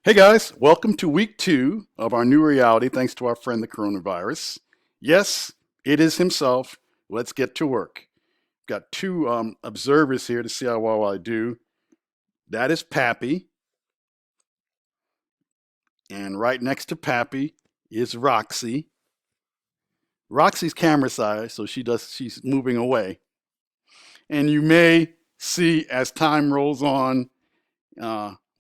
Hey guys, welcome to week 2 of our new reality thanks to our friend the coronavirus. Yes, it is himself. Let's get to work. Got two observers here to see how well I do. That is Pappy, and right next to Pappy is Roxy. Roxy's camera side, so she's moving away. And you may see as time rolls on,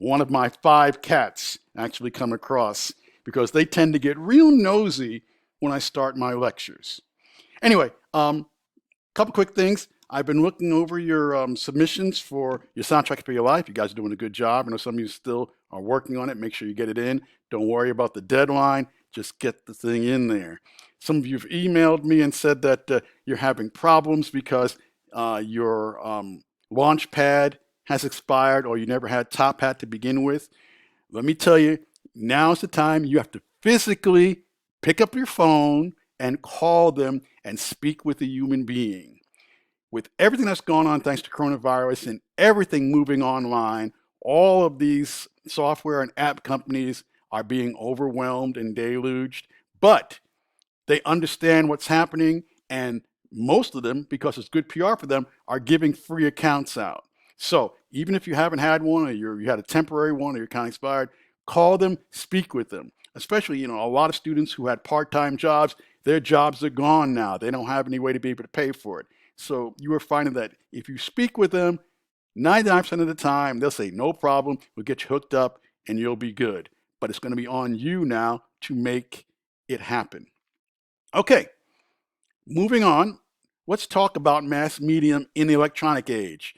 one of my 5 cats actually come across because they tend to get real nosy when I start my lectures. Anyway, couple quick things. I've been looking over your submissions for your soundtrack for your life. You guys are doing a good job. I know some of you still are working on it. Make sure you get it in. Don't worry about the deadline. Just get the thing in there. Some of you have emailed me and said that you're having problems because your launch pad has expired or you never had Top Hat to begin with. Let me tell you, now's the time you have to physically pick up your phone and call them and speak with a human being. With everything that's gone on thanks to coronavirus and everything moving online, all of these software and app companies are being overwhelmed and deluged, but they understand what's happening, and most of them, because it's good PR for them, are giving free accounts out. So even if you haven't had one or you had a temporary one or your account expired, call them, speak with them. Especially, a lot of students who had part-time jobs, their jobs are gone now. They don't have any way to be able to pay for it. So you are finding that if you speak with them, 99% of the time, they'll say, no problem, we'll get you hooked up and you'll be good. But it's going to be on you now to make it happen. Okay, moving on. Let's talk about mass medium in the electronic age.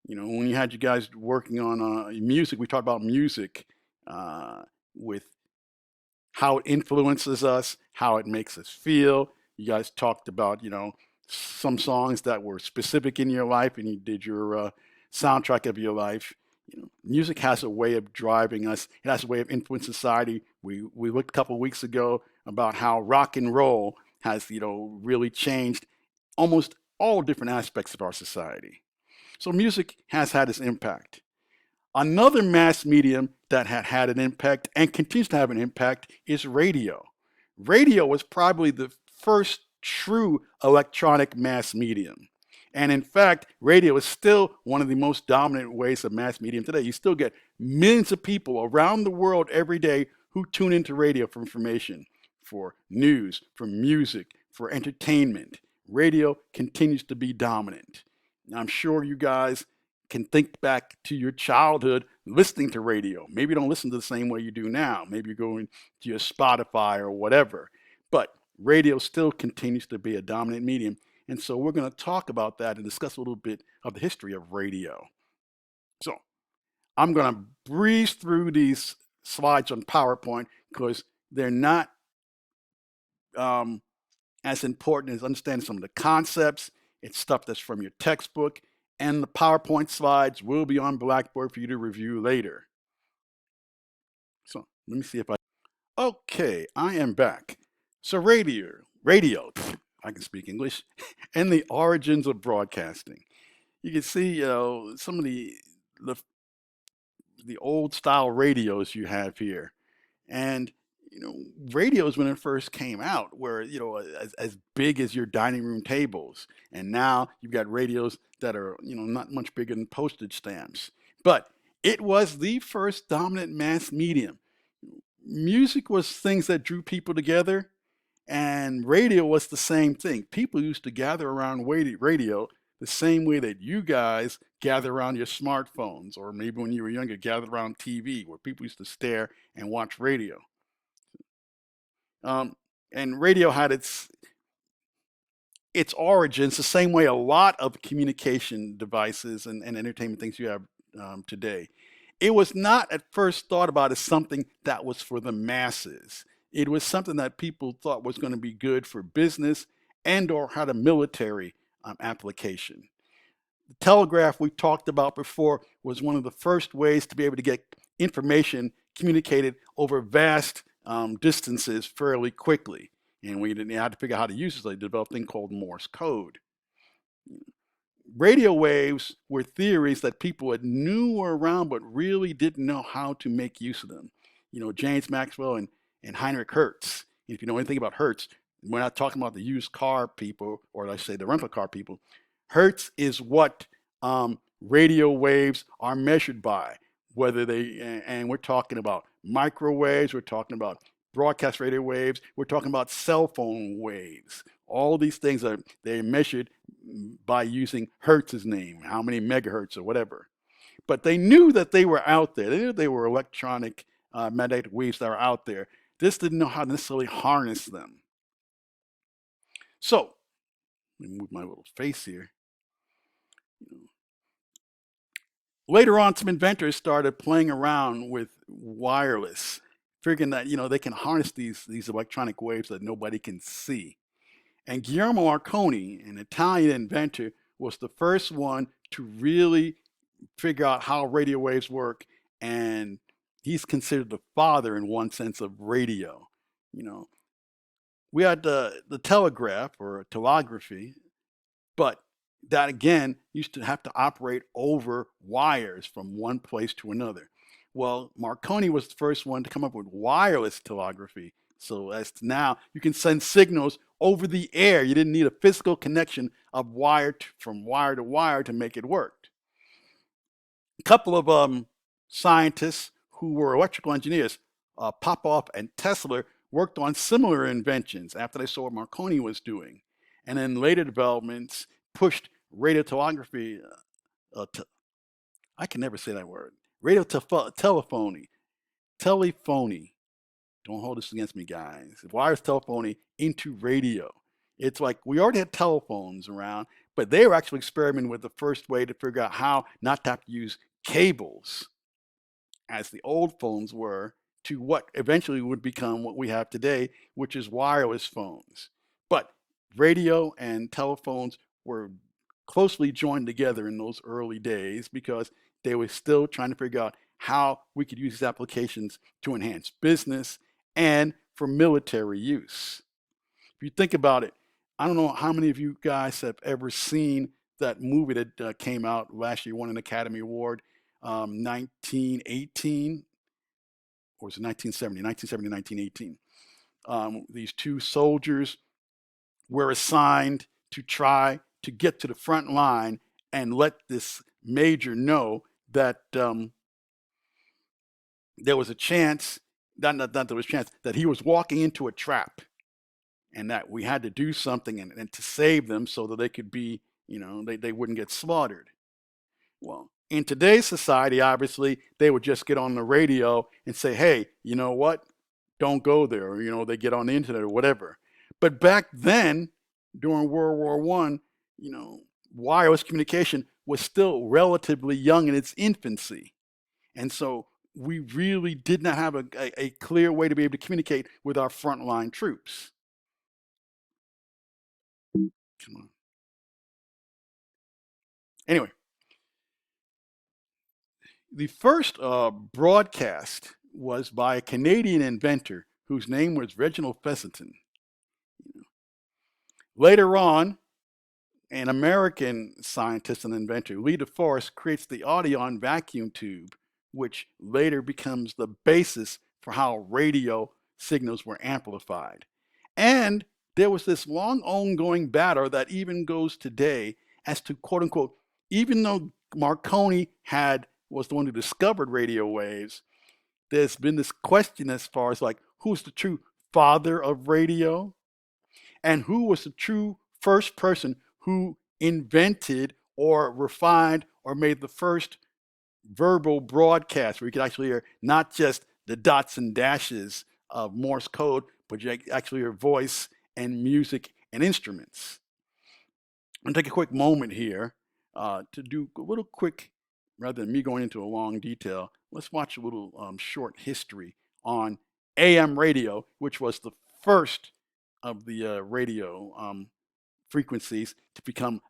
When you had you guys working on music, we talked about music with how it influences us, how it makes us feel. You guys talked about, some songs that were specific in your life, and you did your soundtrack of your life. Music has a way of driving us. It has a way of influencing society. We looked a couple of weeks ago about how rock and roll has, really changed almost all different aspects of our society. So music has had its impact. Another mass medium that had had an impact and continues to have an impact is radio. Radio was probably the first true electronic mass medium. And in fact, radio is still one of the most dominant ways of mass medium today. You still get millions of people around the world every day who tune into radio for information, for news, for music, for entertainment. Radio continues to be dominant. I'm sure you guys can think back to your childhood listening to radio. Maybe you don't listen to the same way you do now. Maybe you're going to your Spotify or whatever. But radio still continues to be a dominant medium. And so we're going to talk about that and discuss a little bit of the history of radio. So I'm going to breeze through these slides on PowerPoint because they're not as important as understanding some of the concepts. It's stuff that's from your textbook, and the PowerPoint slides will be on Blackboard for you to review later. So let me see if okay, I am back. So radio, I can speak English, and the origins of broadcasting. You can see, some of the, the old style radios you have here. And radios when it first came out were as big as your dining room tables, and now you've got radios that are not much bigger than postage stamps. But it was the first dominant mass medium. Music was things that drew people together, and radio was the same thing. People used to gather around radio the same way that you guys gather around your smartphones, or maybe when you were younger, gather around TV, where people used to stare and watch radio. Um, and radio had its origins the same way a lot of communication devices and entertainment things you have today. It was not at first thought about as something that was for the masses. It was something that people thought was going to be good for business and or had a military application. The telegraph we talked about before was one of the first ways to be able to get information communicated over vast distances fairly quickly. And we didn't have to figure out how to use it, so they developed a thing called Morse code. Radio waves were theories that people had knew were around but really didn't know how to make use of them. James Maxwell and Heinrich Hertz. If you know anything about Hertz, we're not talking about the used car people, or let's say the rental car people. Hertz is what radio waves are measured by. And we're talking about microwaves, we're talking about broadcast radio waves, we're talking about cell phone waves. All these things they're measured by using Hertz's name, how many megahertz or whatever. But they knew that they were out there. They knew they were electronic magnetic waves that are out there. Just didn't know how to necessarily harness them. So, let me move my little face here. Later on, some inventors started playing around with wireless, figuring that they can harness these electronic waves that nobody can see. And Guglielmo Marconi, an Italian inventor, was the first one to really figure out how radio waves work, and he's considered the father in one sense of radio. We had the telegraph or telegraphy, but that again used to have to operate over wires from one place to another. Well, Marconi was the first one to come up with wireless telegraphy. So as now you can send signals over the air. You didn't need a physical connection of from wire to wire to make it work. A couple of scientists who were electrical engineers, Popov and Tesla, worked on similar inventions after they saw what Marconi was doing. And then later developments pushed radiotelegraphy, I can never say that word, telephony. Don't hold this against me, guys. Wireless telephony into radio. It's like we already had telephones around, but they were actually experimenting with the first way to figure out how not to have to use cables, as the old phones were, to what eventually would become what we have today, which is wireless phones. But radio and telephones were closely joined together in those early days because they were still trying to figure out how we could use these applications to enhance business and for military use. If you think about it, I don't know how many of you guys have ever seen that movie that came out last year, won an Academy Award, 1918, or was it 1970? 1970, 1918. These two soldiers were assigned to try to get to the front line and let this major know that there was a chance, not there was a chance, that he was walking into a trap, and that we had to do something and to save them so that they could be, they wouldn't get slaughtered. Well, in today's society, obviously, they would just get on the radio and say, hey, you know what? Don't go there. Or, they get on the internet or whatever. But back then, during World War I, wireless communication was still relatively young in its infancy. And so we really did not have a clear way to be able to communicate with our frontline troops. Come on. Anyway, the first broadcast was by a Canadian inventor whose name was Reginald Fessenden. Later on, an American scientist and inventor, Lee DeForest, creates the Audion vacuum tube, which later becomes the basis for how radio signals were amplified. And there was this long ongoing battle that even goes today as to, quote unquote, even though Marconi was the one who discovered radio waves, there's been this question as far as like, who's the true father of radio? And who was the true first person who invented or refined or made the first verbal broadcast where you could actually hear not just the dots and dashes of Morse code, but you actually hear voice and music and instruments. I'm going to take a quick moment here to do a little quick, rather than me going into a long detail, let's watch a little short history on AM radio, which was the first of the radio frequencies to become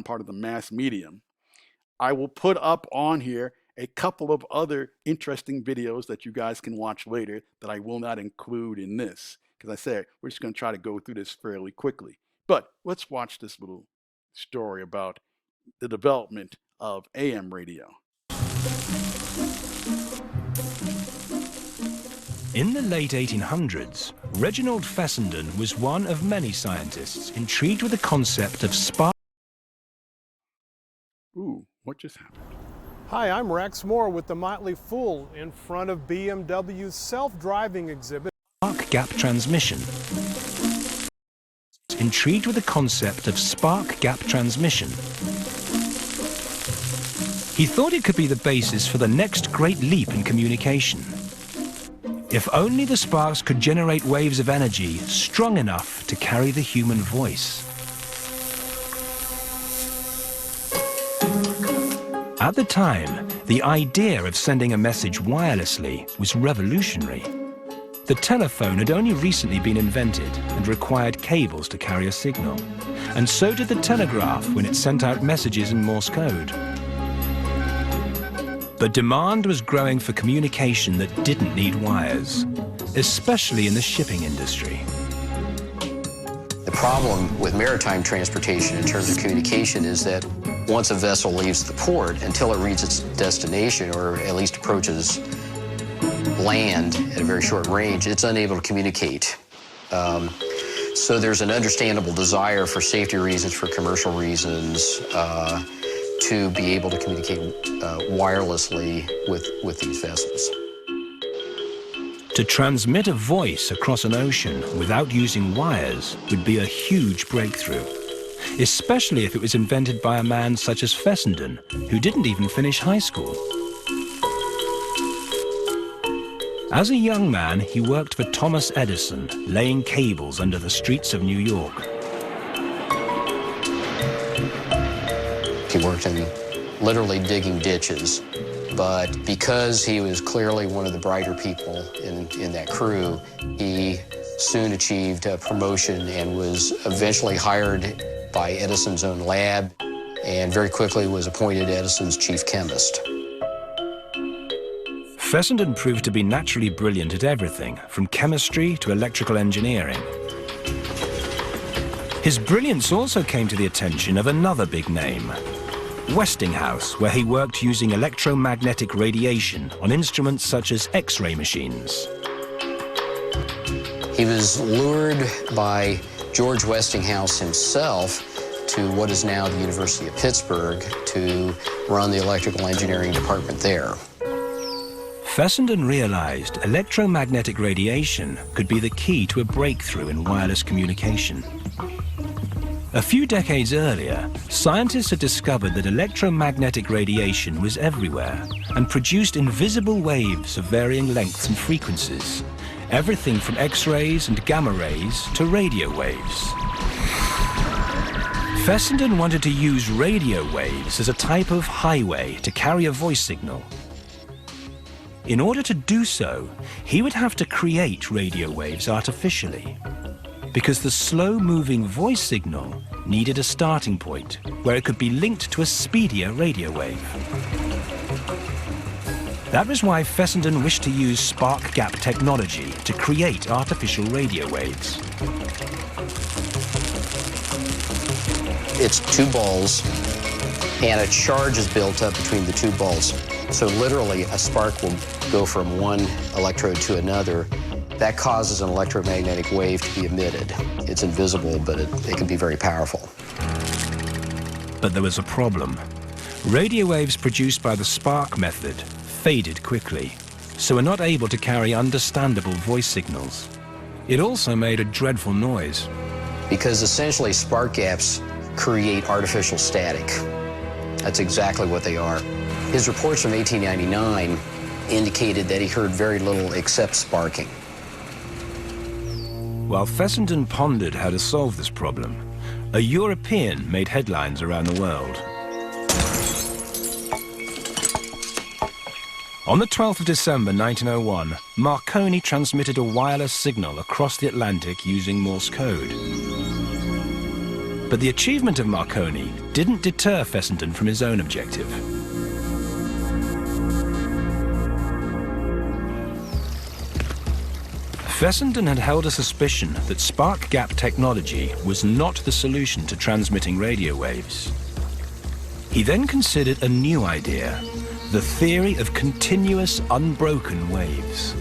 part of the mass medium. I will put up on here a couple of other interesting videos that you guys can watch later that I will not include in this, because I said we're just going to try to go through this fairly quickly. But let's watch this little story about the development of AM radio. In the late 1800s, Reginald Fessenden was one of many scientists intrigued with the concept of spark. Ooh, what just happened? Hi, I'm Rex Moore with the Motley Fool in front of BMW's self-driving exhibit. Spark gap transmission. Intrigued with the concept of spark gap transmission. He thought it could be the basis for the next great leap in communication. If only the sparks could generate waves of energy strong enough to carry the human voice. At the time, the idea of sending a message wirelessly was revolutionary. The telephone had only recently been invented and required cables to carry a signal. And so did the telegraph when it sent out messages in Morse code. But demand was growing for communication that didn't need wires, especially in the shipping industry. The problem with maritime transportation in terms of communication is that once a vessel leaves the port, until it reaches its destination or at least approaches land at a very short range, it's unable to communicate. So there's an understandable desire for safety reasons, for commercial reasons, to be able to communicate wirelessly with these vessels. To transmit a voice across an ocean without using wires would be a huge breakthrough, especially if it was invented by a man such as Fessenden, who didn't even finish high school. As a young man, he worked for Thomas Edison, laying cables under the streets of New York. He worked in literally digging ditches, but because he was clearly one of the brighter people in that crew, he soon achieved a promotion and was eventually hired by Edison's own lab, and very quickly was appointed Edison's chief chemist. Fessenden proved to be naturally brilliant at everything, from chemistry to electrical engineering. His brilliance also came to the attention of another big name, Westinghouse, where he worked using electromagnetic radiation on instruments such as X-ray machines. He was lured by George Westinghouse himself to what is now the University of Pittsburgh to run the electrical engineering department there. Fessenden realized electromagnetic radiation could be the key to a breakthrough in wireless communication. A few decades earlier, scientists had discovered that electromagnetic radiation was everywhere and produced invisible waves of varying lengths and frequencies, everything from X-rays and gamma rays to radio waves. Fessenden wanted to use radio waves as a type of highway to carry a voice signal. In order to do so, he would have to create radio waves artificially, because the slow-moving voice signal needed a starting point where it could be linked to a speedier radio wave. That was why Fessenden wished to use spark gap technology to create artificial radio waves. It's two balls, and a charge is built up between the two balls. So literally, a spark will go from one electrode to another. That causes an electromagnetic wave to be emitted. It's invisible, but it can be very powerful. But there was a problem. Radio waves produced by the spark method faded quickly, so were not able to carry understandable voice signals. It also made a dreadful noise. Because essentially, spark gaps create artificial static. That's exactly what they are. His reports from 1899 indicated that he heard very little except sparking. While Fessenden pondered how to solve this problem, a European made headlines around the world. On the 12th of December 1901, Marconi transmitted a wireless signal across the Atlantic using Morse code. But the achievement of Marconi didn't deter Fessenden from his own objective. Fessenden had held a suspicion that spark gap technology was not the solution to transmitting radio waves. He then considered a new idea, the theory of continuous unbroken waves.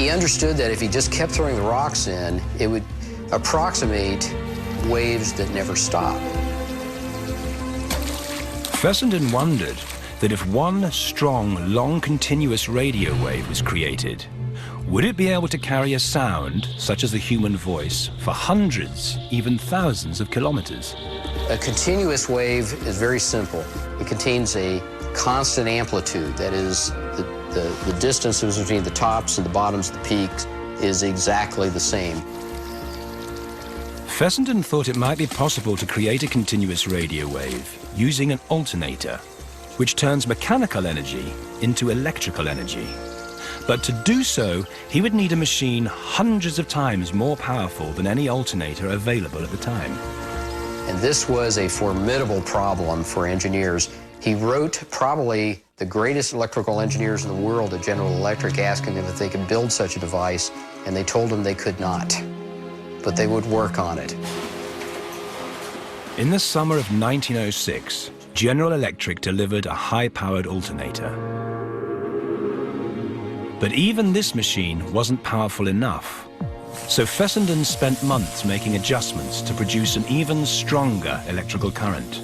He understood that if he just kept throwing the rocks in, it would approximate waves that never stop. Fessenden wondered that if one strong, long, continuous radio wave was created, would it be able to carry a sound, such as the human voice, for hundreds, even thousands of kilometers? A continuous wave is very simple. It contains a constant amplitude. That is, the distances between the tops and the bottoms of the peaks is exactly the same. Fessenden thought it might be possible to create a continuous radio wave using an alternator, which turns mechanical energy into electrical energy. But to do so, he would need a machine hundreds of times more powerful than any alternator available at the time. And this was a formidable problem for engineers. He wrote probably the greatest electrical engineers in the world at General Electric, asking them if they could build such a device, and they told him they could not, but they would work on it. In the summer of 1906, General Electric delivered a high-powered alternator. But even this machine wasn't powerful enough. So Fessenden spent months making adjustments to produce an even stronger electrical current.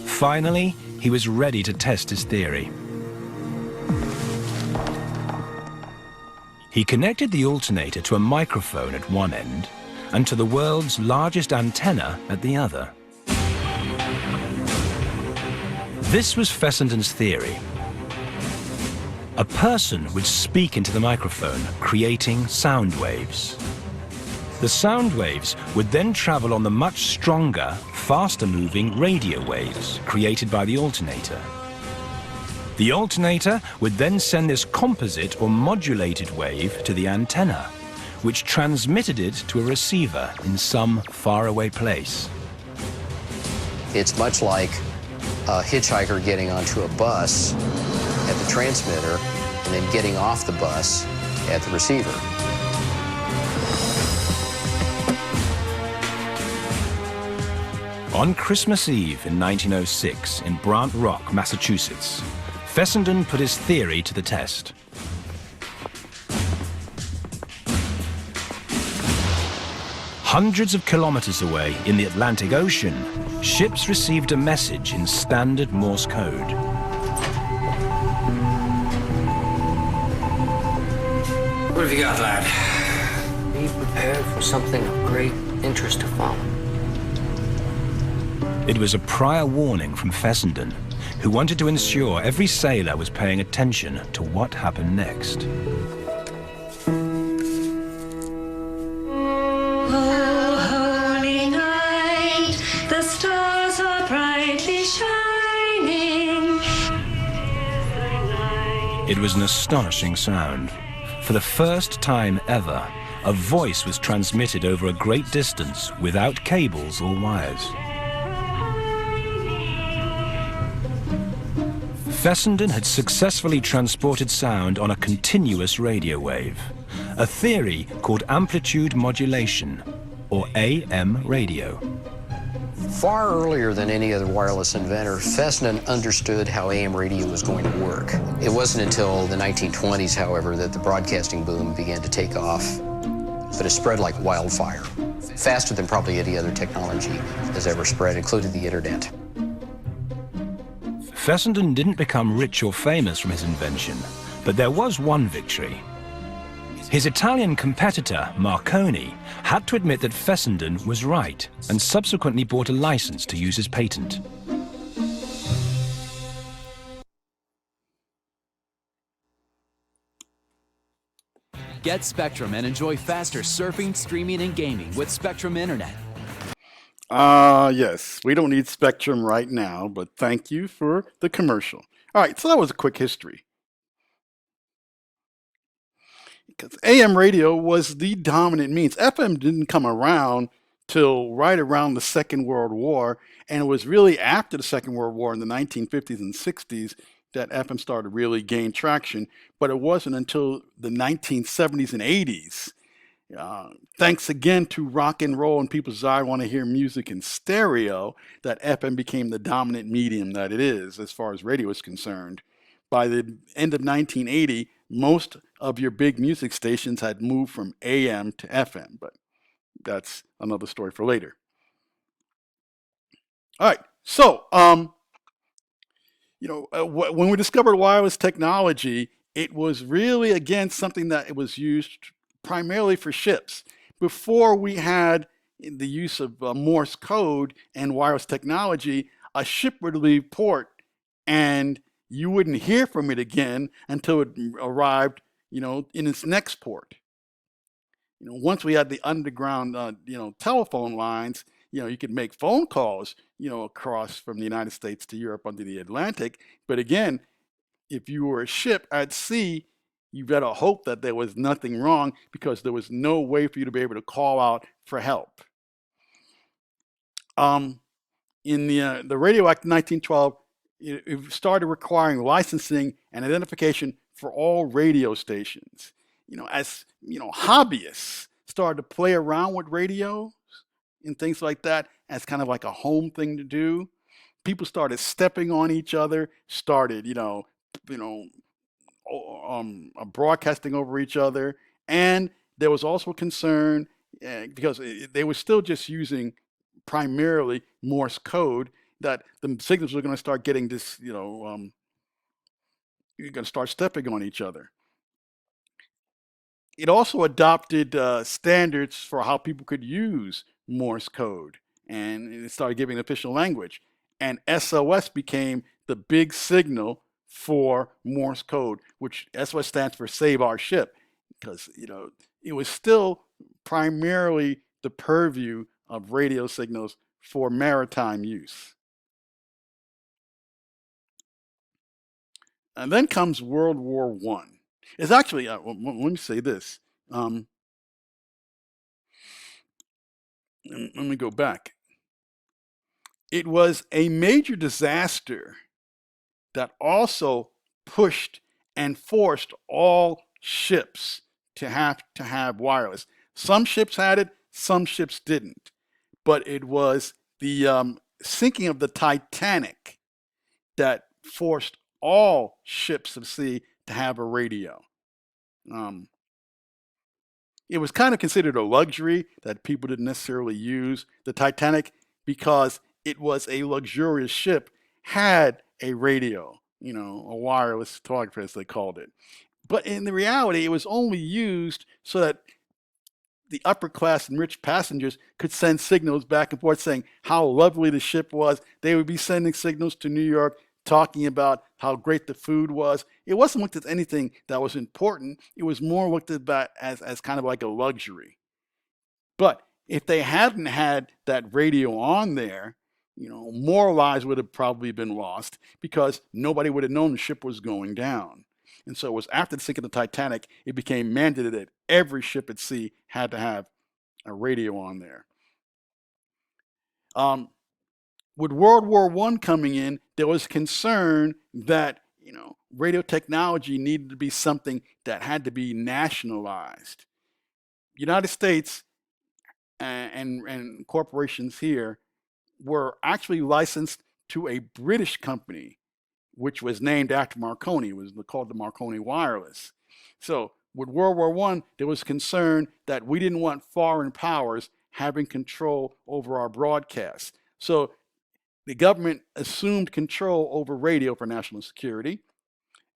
Finally, he was ready to test his theory. He connected the alternator to a microphone at one end and to the world's largest antenna at the other. This was Fessenden's theory. A person would speak into the microphone, creating sound waves. The sound waves would then travel on the much stronger, faster-moving radio waves created by the alternator. The alternator would then send this composite or modulated wave to the antenna, which transmitted it to a receiver in some faraway place. It's much like a hitchhiker getting onto a bus at the transmitter and then getting off the bus at the receiver. On Christmas Eve in 1906 in Brant Rock, Massachusetts, Fessenden put his theory to the test. Hundreds of kilometers away in the Atlantic Ocean, ships received a message in standard Morse code. What have you got, lad? Be prepared for something of great interest to follow. It was a prior warning from Fessenden, who wanted to ensure every sailor was paying attention to what happened next. Oh, holy night, the stars are brightly shining. It was an astonishing sound. For the first time ever, a voice was transmitted over a great distance without cables or wires. Fessenden had successfully transported sound on a continuous radio wave, a theory called amplitude modulation, or AM radio. Far earlier than any other wireless inventor, Fessenden understood how AM radio was going to work. It wasn't until the 1920s, however, that the broadcasting boom began to take off, but it spread like wildfire, faster than probably any other technology has ever spread, including the internet. Fessenden didn't become rich or famous from his invention, but there was one victory. His Italian competitor, Marconi, had to admit that Fessenden was right and subsequently bought a license to use his patent. Get Spectrum and enjoy faster surfing, streaming, and gaming with Spectrum Internet. Yes, we don't need Spectrum right now, but thank you for the commercial. All right, so that was a quick history. Because AM radio was the dominant means. FM didn't come around till right around the Second World War, and it was really after the Second World War in the 1950s and 60s that FM started to really gain traction, but it wasn't until the 1970s and 80s. Thanks again to rock and roll and people's desire to want to hear music in stereo, that FM became the dominant medium that it is as far as radio is concerned. By the end of 1980, most of your big music stations had moved from AM to FM, but that's another story for later. All right, so when we discovered wireless technology, it was really, again, something that it was used primarily for ships. Before we had the use of Morse code and wireless technology, a ship would leave port and you wouldn't hear from it again until it arrived, in its next port. Once we had the underground, telephone lines, you could make phone calls, across from the United States to Europe under the Atlantic. But again, if you were a ship at sea, you better hope that there was nothing wrong, because there was no way for you to be able to call out for help. In the Radio Act of 1912, it started requiring licensing and identification for all radio stations. As hobbyists started to play around with radios and things like that as kind of like a home thing to do. People started stepping on each other, started, broadcasting over each other. And there was also concern, because they were still just using primarily Morse code, that the signals were going to start getting this, you're going to start stepping on each other. It also adopted standards for how people could use Morse code, and it started giving official language. And SOS became the big signal for Morse code, which SOS stands for Save Our Ship, because it was still primarily the purview of radio signals for maritime use. And then comes World War I. It's actually, let me say this. Let me go back. It was a major disaster that also pushed and forced all ships to have wireless. Some ships had it, some ships didn't. But it was the sinking of the Titanic that forced all ships of sea to have a radio. It was kind of considered a luxury that people didn't necessarily use. The Titanic, because it was a luxurious ship, had a radio, a wireless telegraph, as they called it. But in the reality, it was only used so that the upper class and rich passengers could send signals back and forth saying how lovely the ship was. They would be sending signals to New York, talking about how great the food was. It wasn't looked at as anything that was important. It was more looked at as kind of like a luxury. But if they hadn't had that radio on there, more lives would have probably been lost, because nobody would have known the ship was going down. And so it was after the sinking of the Titanic, it became mandated that every ship at sea had to have a radio on there. With World War I coming in, there was concern that radio technology needed to be something that had to be nationalized. United States and corporations here were actually licensed to a British company, which was named after Marconi. It was called the Marconi Wireless. So with World War I, there was concern that we didn't want foreign powers having control over our broadcasts. So the government assumed control over radio for national security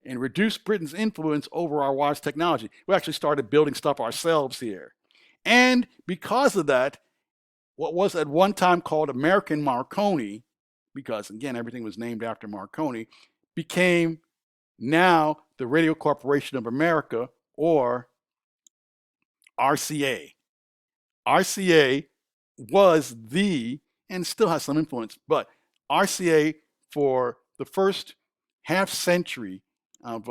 and reduced Britain's influence over our wireless technology. We actually started building stuff ourselves here. And because of that, what was at one time called American Marconi, because again, everything was named after Marconi, became now the Radio Corporation of America, or RCA. RCA was and still has some influence, but RCA for the first half century of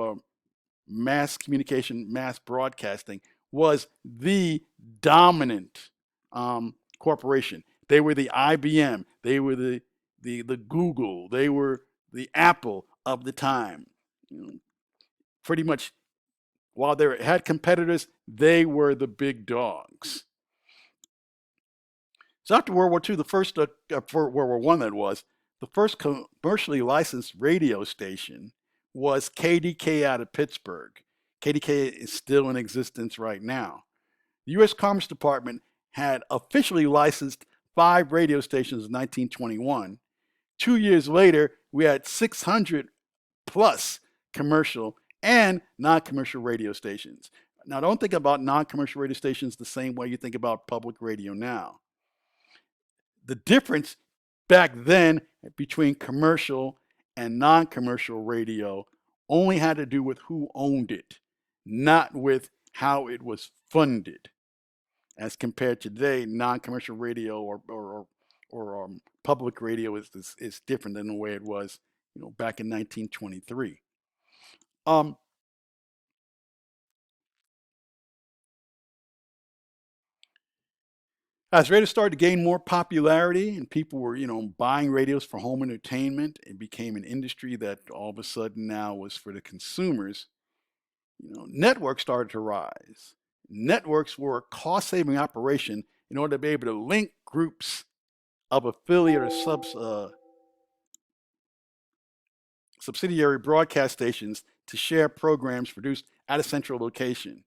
mass communication, mass broadcasting, was the dominant corporation. They were the IBM, they were the Google, they were the Apple of the time. Pretty much, while they had competitors, they were the big dogs. So after World War II, for World War I that was, the first commercially licensed radio station was KDK out of Pittsburgh. KDK is still in existence right now. The U.S. Commerce Department had officially licensed 5 radio stations in 1921. 2 years later, we had 600 plus commercial and non-commercial radio stations. Now, don't think about non-commercial radio stations the same way you think about public radio now. The difference back then between commercial and non-commercial radio only had to do with who owned it, not with how it was funded. As compared to today, non-commercial radio or public radio is different than the way it was, back in 1923. As radio started to gain more popularity and people were, buying radios for home entertainment, it became an industry that all of a sudden now was for the consumers. Networks started to rise. Networks were a cost-saving operation in order to be able to link groups of affiliate or subsidiary broadcast stations to share programs produced at a central location.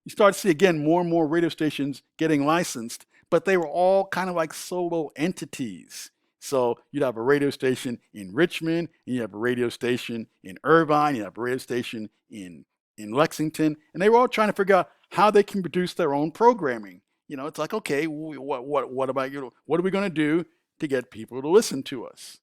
You start to see, again, more and more radio stations getting licensed, but they were all kind of like solo entities. So you'd have a radio station in Richmond, and you have a radio station in Irvine, you have a radio station in Lexington, and they were all trying to figure out how they can produce their own programming. It's like, okay, what about what are we going to do to get people to listen to us?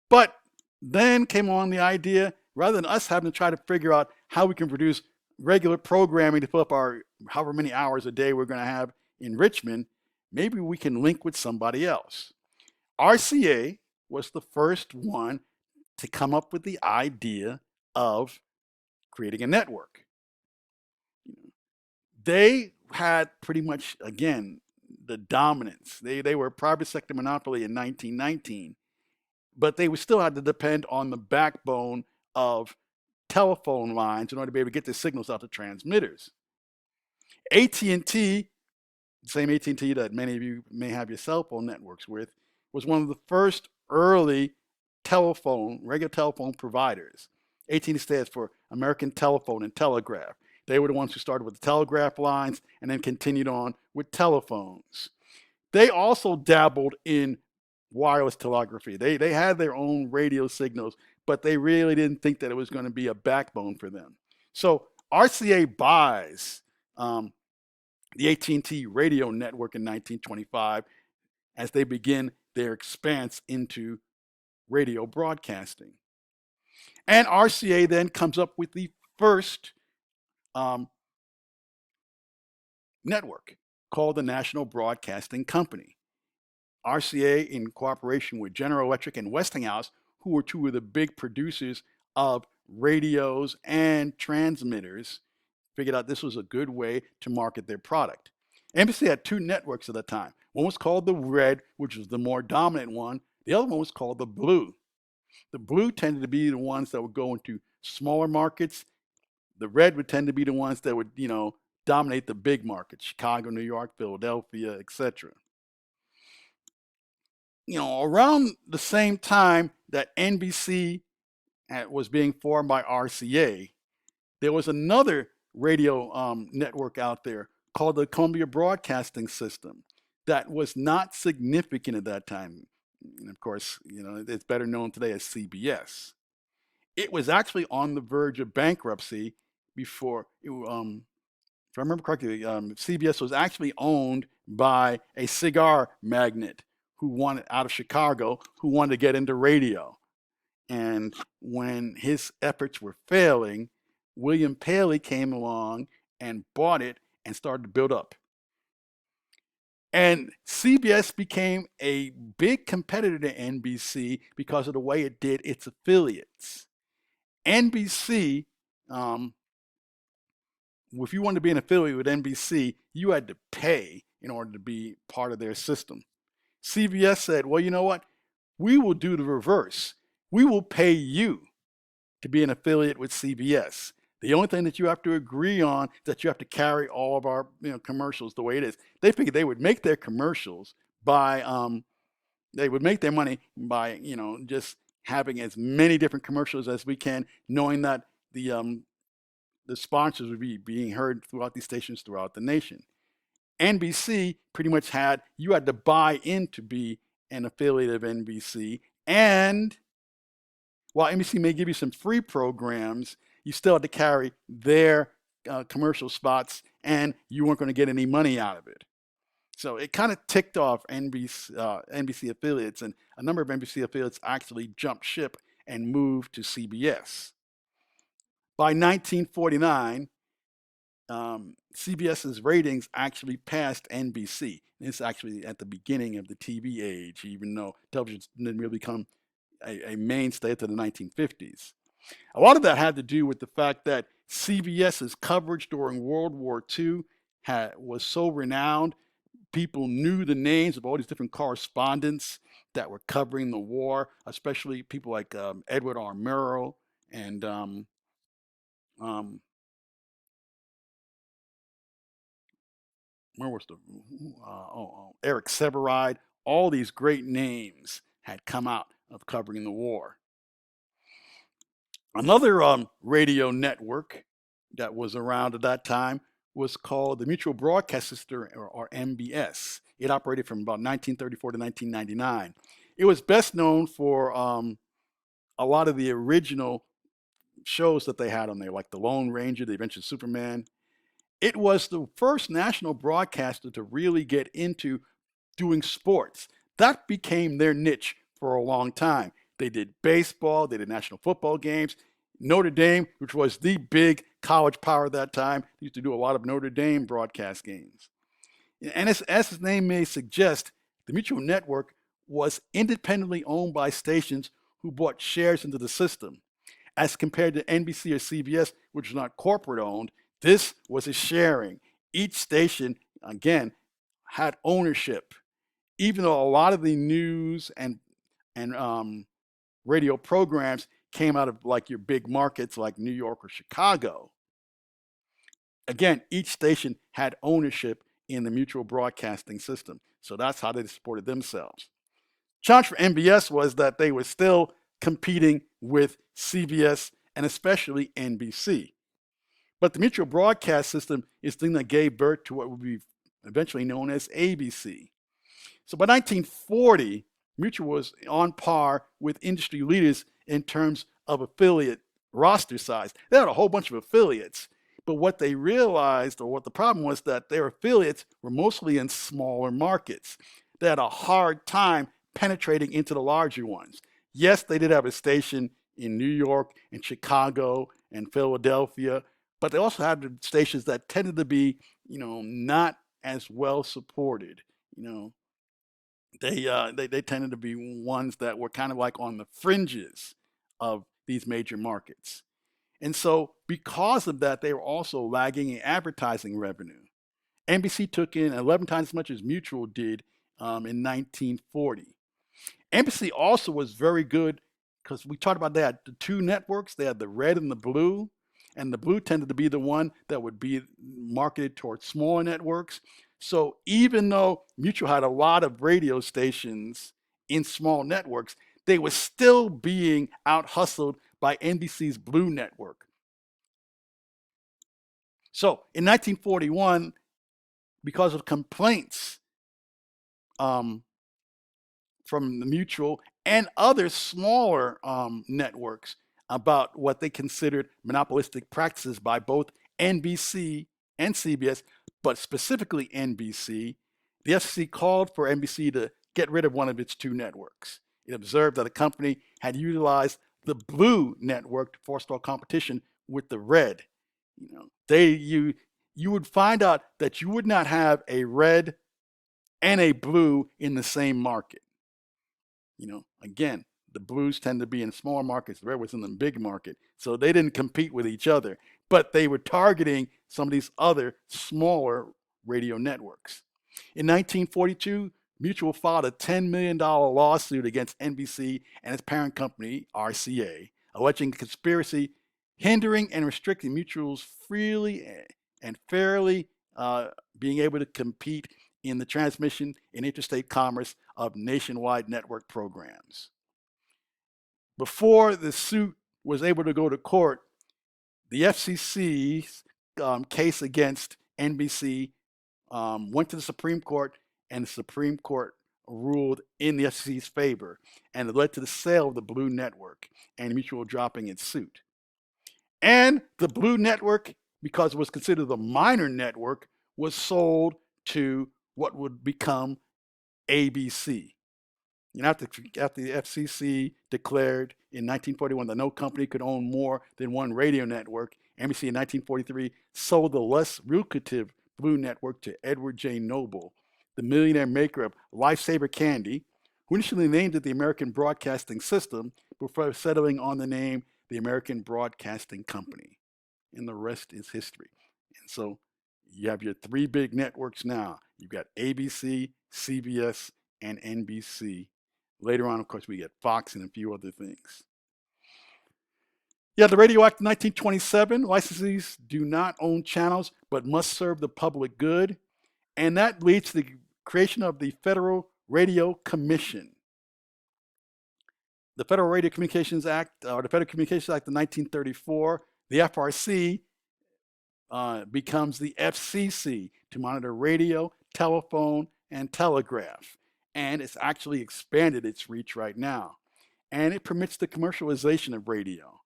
But then came on the idea, rather than us having to try to figure out how we can produce regular programming to fill up our however many hours a day we're going to have in Richmond, maybe we can link with somebody else. RCA was the first one to come up with the idea of creating a network. They had pretty much, again, the dominance. They were a private sector monopoly in 1919, but they would still have to depend on the backbone of telephone lines in order to be able to get the signals out to transmitters. AT&T, the same AT&T that many of you may have your cell phone networks with, was one of the first early regular telephone providers. AT&T stands for American Telephone and Telegraph. They were the ones who started with the telegraph lines and then continued on with telephones. They also dabbled in wireless telegraphy. They had their own radio signals, but they really didn't think that it was going to be a backbone for them. So RCA buys the AT&T radio network in 1925 as they begin their expanse into radio broadcasting. And RCA then comes up with the first network called the National Broadcasting Company. RCA, in cooperation with General Electric and Westinghouse, who were two of the big producers of radios and transmitters, figured out this was a good way to market their product. NBC had 2 networks at the time. One was called the Red, which was the more dominant one. The other one was called the Blue. The Blue tended to be the ones that would go into smaller markets. The Red would tend to be the ones that would, dominate the big markets, Chicago, New York, Philadelphia, etc. Around the same time that NBC was being formed by RCA, there was another radio network out there called the Columbia Broadcasting System that was not significant at that time. And of course, it's better known today as CBS. It was actually on the verge of bankruptcy before, if I remember correctly, CBS was actually owned by a cigar magnate out of Chicago who wanted to get into radio. And when his efforts were failing, William Paley came along and bought it and started to build up. And CBS became a big competitor to NBC because of the way it did its affiliates. NBC, if you wanted to be an affiliate with NBC, you had to pay in order to be part of their system. CBS said, well, you know what? We will do the reverse. We will pay you to be an affiliate with CBS. The only thing that you have to agree on is that you have to carry all of our commercials the way it is. They figured they would make their commercials by, they would make their money by, just having as many different commercials as we can, knowing that the the sponsors would be being heard throughout these stations throughout the nation. NBC pretty much you had to buy in to be an affiliate of NBC. And while NBC may give you some free programs, you still had to carry their commercial spots, and you weren't going to get any money out of it. So it kind of ticked off NBC affiliates, and a number of NBC affiliates actually jumped ship and moved to CBS. By 1949, CBS's ratings actually passed NBC. It's actually at the beginning of the TV age, even though television didn't really become a mainstay until the 1950s. A lot of that had to do with the fact that CBS's coverage during World War II was so renowned. People knew the names of all these different correspondents that were covering the war, especially people like Edward R. Murrow and where was the Eric Sevareid. All these great names had come out of covering the war. Another radio network that was around at that time was called the Mutual Broadcast System, or MBS. It operated from about 1934 to 1999. It was best known for a lot of the original shows that they had on there, like The Lone Ranger, The Adventures of Superman. It was the first national broadcaster to really get into doing sports. That became their niche for a long time. They did baseball, they did national football games. Notre Dame, which was the big college power at that time, used to do a lot of Notre Dame broadcast games. And as its name may suggest, the Mutual Network was independently owned by stations who bought shares into the system. As compared to NBC or CBS, which was not corporate owned, this was a sharing. Each station, again, had ownership. Even though a lot of the news and radio programs came out of like your big markets like New York or Chicago, again, each station had ownership in the Mutual Broadcasting System. So that's how they supported themselves. Challenge for MBS was that they were still competing with CBS and especially NBC. But the Mutual Broadcast System is the thing that gave birth to what would be eventually known as ABC. So by 1940, Mutual was on par with industry leaders in terms of affiliate roster size. They had a whole bunch of affiliates, but what they realized, or what the problem was, that their affiliates were mostly in smaller markets. They had a hard time penetrating into the larger ones. Yes, they did have a station in New York and Chicago and Philadelphia, but they also had stations that tended to be, not as well supported. They tended to be ones that were kind of like on the fringes of these major markets. And so because of that, they were also lagging in advertising revenue. NBC took in 11 times as much as Mutual did in 1940. NBC also was very good because we talked about they had the two networks. They had the red and the blue. And the blue tended to be the one that would be marketed towards smaller networks. So even though Mutual had a lot of radio stations in small networks, they were still being out-hustled by NBC's Blue Network. So in 1941, because of complaints from the Mutual and other smaller networks about what they considered monopolistic practices by both NBC and CBS, but specifically NBC, the FCC called for NBC to get rid of one of its two networks. It observed that the company had utilized the Blue Network to forestall competition with the red. You would find out that you would not have a red and a blue in the same market. Again, the blues tend to be in smaller markets, the red was in the big market. So they didn't compete with each other, but they were targeting some of these other smaller radio networks. In 1942, Mutual filed a $10 million lawsuit against NBC and its parent company, RCA, alleging conspiracy, hindering and restricting Mutual's freely and fairly being able to compete in the transmission and interstate commerce of nationwide network programs. Before the suit was able to go to court, the FCC's case against NBC went to the Supreme Court, and the Supreme Court ruled in the FCC's favor, and it led to the sale of the Blue Network and Mutual dropping its suit. And the Blue Network, because it was considered the minor network, was sold to what would become ABC. And after the FCC declared in 1941 that no company could own more than one radio network, NBC in 1943 sold the less lucrative Blue Network to Edward J. Noble, the millionaire maker of Lifesaver Candy, who initially named it the American Broadcasting System before settling on the name the American Broadcasting Company. And the rest is history. And so you have your three big networks now. You've got ABC, CBS, and NBC. Later on, of course, we get Fox and a few other things. Yeah, the Radio Act of 1927, licensees do not own channels but must serve the public good. And that leads to the creation of the Federal Radio Commission. The Federal Radio Communications Act, or the Federal Communications Act of 1934, the FRC becomes the FCC to monitor radio, telephone, and telegraph. And it's actually expanded its reach right now. And it permits the commercialization of radio.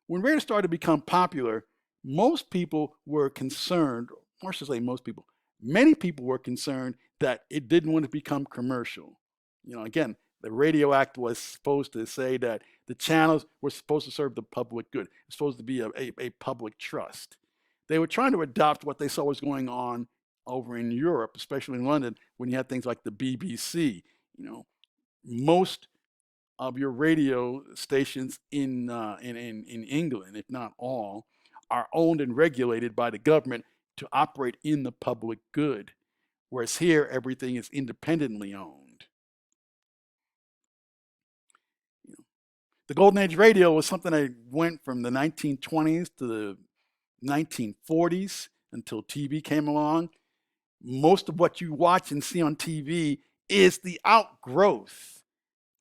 When radio started to become popular, most people were concerned, or I should say most people, many people were concerned that it didn't want to become commercial. You know, again, the Radio Act was supposed to say that the channels were supposed to serve the public good. It's supposed to be a public trust. They were trying to adopt what they saw was going on over in Europe, especially in London, when you had things like the BBC. You know, most of your radio stations in England, if not all, are owned and regulated by the government to operate in the public good, whereas here everything is independently owned. You know, the Golden Age radio was something that went from the 1920s to the 1940s until TV came along. Most of what you watch and see on TV is the outgrowth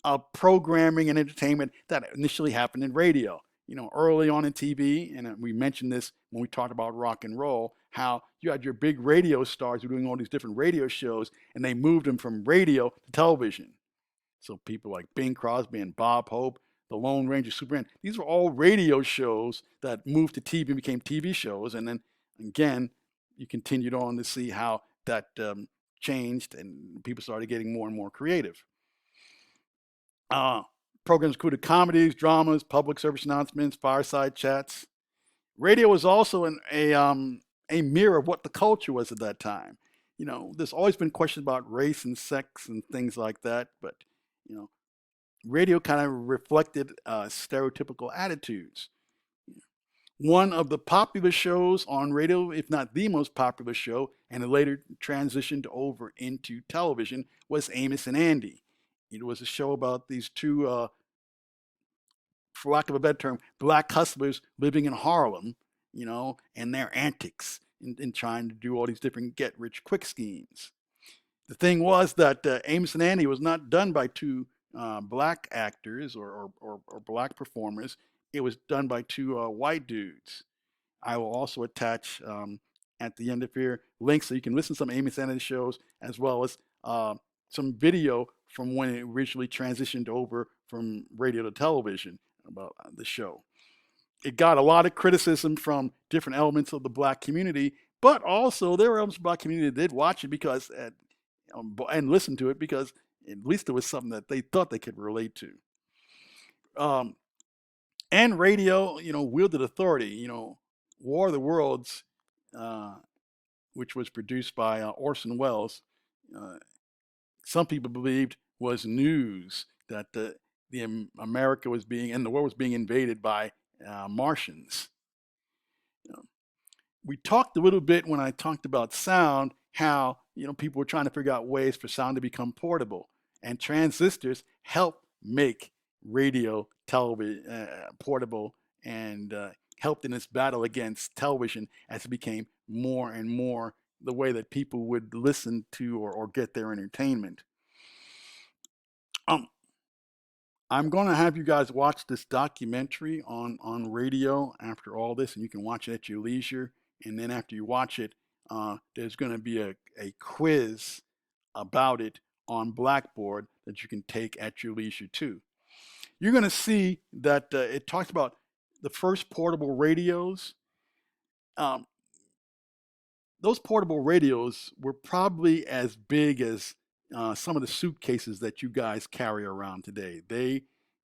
of programming and entertainment that initially happened in radio. You know, early on in TV, and we mentioned this when we talked about rock and roll, how you had your big radio stars who were doing all these different radio shows, and they moved them from radio to television. So people like Bing Crosby and Bob Hope, the Lone Ranger, Superman, these were all radio shows that moved to TV and became TV shows. And then again, you continued on to see how that changed and people started getting more and more creative. Programs included comedies, dramas, public service announcements, fireside chats. Radio was also a mirror of what the culture was at that time. You know, there's always been questions about race and sex and things like that, but you know, radio kind of reflected stereotypical attitudes. One of the popular shows on radio, if not the most popular show, and it later transitioned over into television, was Amos and Andy. It was a show about these two, for lack of a better term, black hustlers living in Harlem, you know, and their antics in trying to do all these different get-rich-quick schemes. The thing was that Amos and Andy was not done by two black actors or black performers. It was done by two white dudes. I will also attach at the end of here links so you can listen to some Amos and Andy shows, as well as some video from when it originally transitioned over from radio to television about the show. It got a lot of criticism from different elements of the black community, but also there were elements of the black community that did watch it because and listen to it because at least it was something that they thought they could relate to. And radio, you know, wielded authority. You know, War of the Worlds, which was produced by Orson Welles, some people believed was news that the America was being, and the world was being invaded by Martians. You know, we talked a little bit when I talked about sound, how, you know, people were trying to figure out ways for sound to become portable, and transistors help make radio, television portable, and helped in this battle against television as it became more and more the way that people would listen to or get their entertainment. I'm going to have you guys watch this documentary on radio after all this, and you can watch it at your leisure. And then after you watch it, there's going to be a quiz about it on Blackboard that you can take at your leisure too. You're going to see that it talks about the first portable radios. Those portable radios were probably as big as some of the suitcases that you guys carry around today.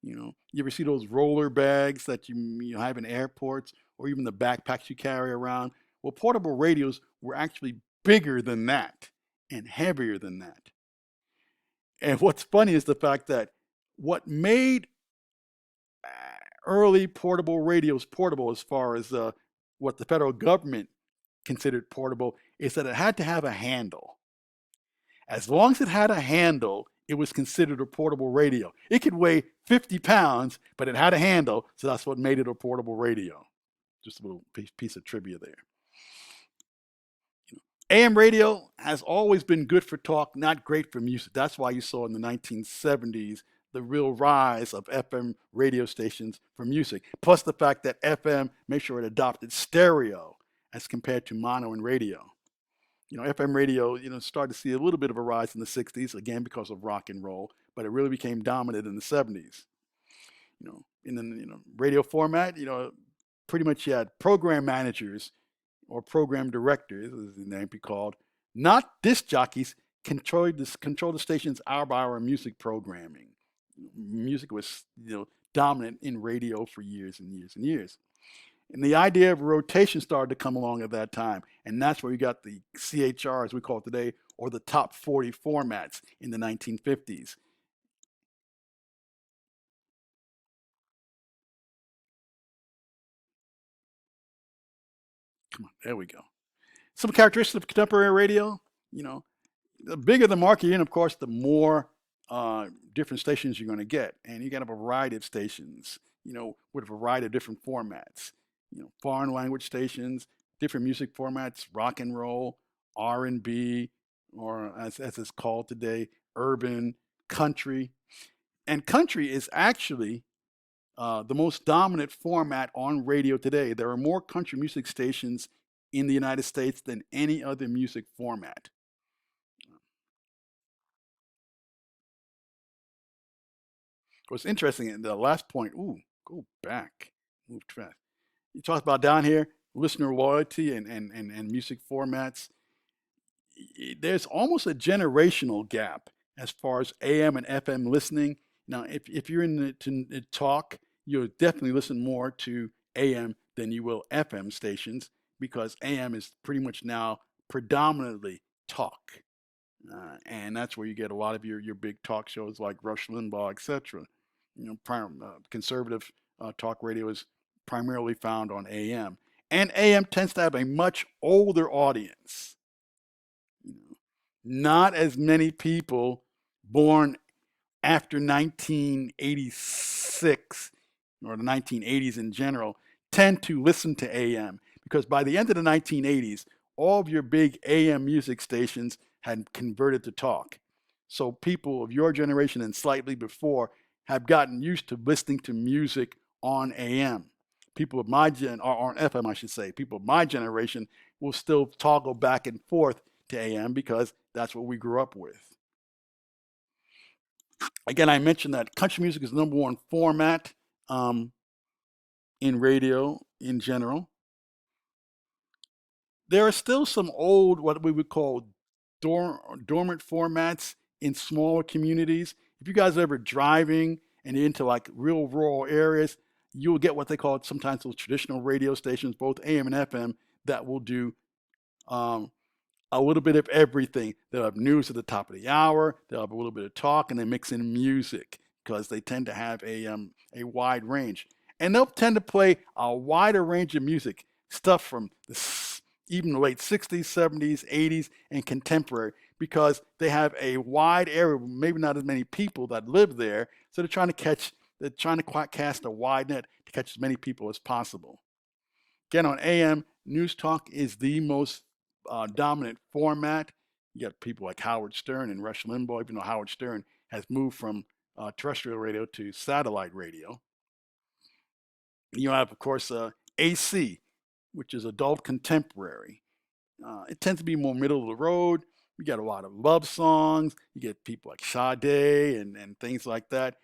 You ever see those roller bags that you have in airports, or even the backpacks you carry around? Well, portable radios were actually bigger than that and heavier than that. And what's funny is the fact that what made early portable radios portable, as far as what the federal government considered portable, is that it had to have a handle. As long as it had a handle, it was considered a portable radio. It could weigh 50 pounds, but it had a handle, so that's what made it a portable radio. Just a little piece of trivia there. AM radio has always been good for talk, not great for music. That's why you saw in the 1970s the real rise of FM radio stations for music. Plus the fact that FM made sure it adopted stereo as compared to mono and radio. FM radio, started to see a little bit of a rise in the 60s, again, because of rock and roll, but it really became dominant in the 70s. In the radio format, pretty much you had program managers or program directors, as the name be called, not disc jockeys, control the station's hour-by-hour music programming. Music was, dominant in radio for years and years and years. And the idea of rotation started to come along at that time. And that's where you got the CHR, as we call it today, or the top 40 formats in the 1950s. Come on, there we go. Some characteristics of contemporary radio, the bigger the market, and of course, the more different stations you're going to get. And you got a variety of stations, with a variety of different formats. Foreign language stations, different music formats, rock and roll, R&B, or as it's called today, urban, country. And country is actually the most dominant format on radio today. There are more country music stations in the United States than any other music format. What's interesting, in the last point, go back, move fast. You talked about down here, listener loyalty and music formats. There's almost a generational gap as far as AM and FM listening. Now, if you're in the talk, you'll definitely listen more to AM than you will FM stations, because AM is pretty much now predominantly talk. And that's where you get a lot of your big talk shows like Rush Limbaugh, etc. Conservative talk radio is primarily found on AM. And AM tends to have a much older audience. Not as many people born after 1986 or the 1980s in general tend to listen to AM, because by the end of the 1980s, all of your big AM music stations had converted to talk. So people of your generation and slightly before have gotten used to listening to music on AM. People of my or on FM, I should say, people of my generation will still toggle back and forth to AM because that's what we grew up with. Again, I mentioned that country music is the number one format in radio in general. There are still some old, what we would call dormant formats in smaller communities. If you guys are ever driving and you're into like real rural areas, you'll get what they call sometimes those traditional radio stations, both AM and FM, that will do a little bit of everything. They'll have news at the top of the hour, they'll have a little bit of talk, and they mix in music because they tend to have a wide range. And they'll tend to play a wider range of music, stuff from even the late 60s, 70s, 80s, and contemporary, because they have a wide area, maybe not as many people that live there, so they're trying to cast a wide net to catch as many people as possible. Again, on AM, news talk is the most dominant format. You got people like Howard Stern and Rush Limbaugh, even though Howard Stern has moved from terrestrial radio to satellite radio. You have, of course, AC, which is adult contemporary. It tends to be more middle of the road. You get a lot of love songs. You get people like Sade and things like that.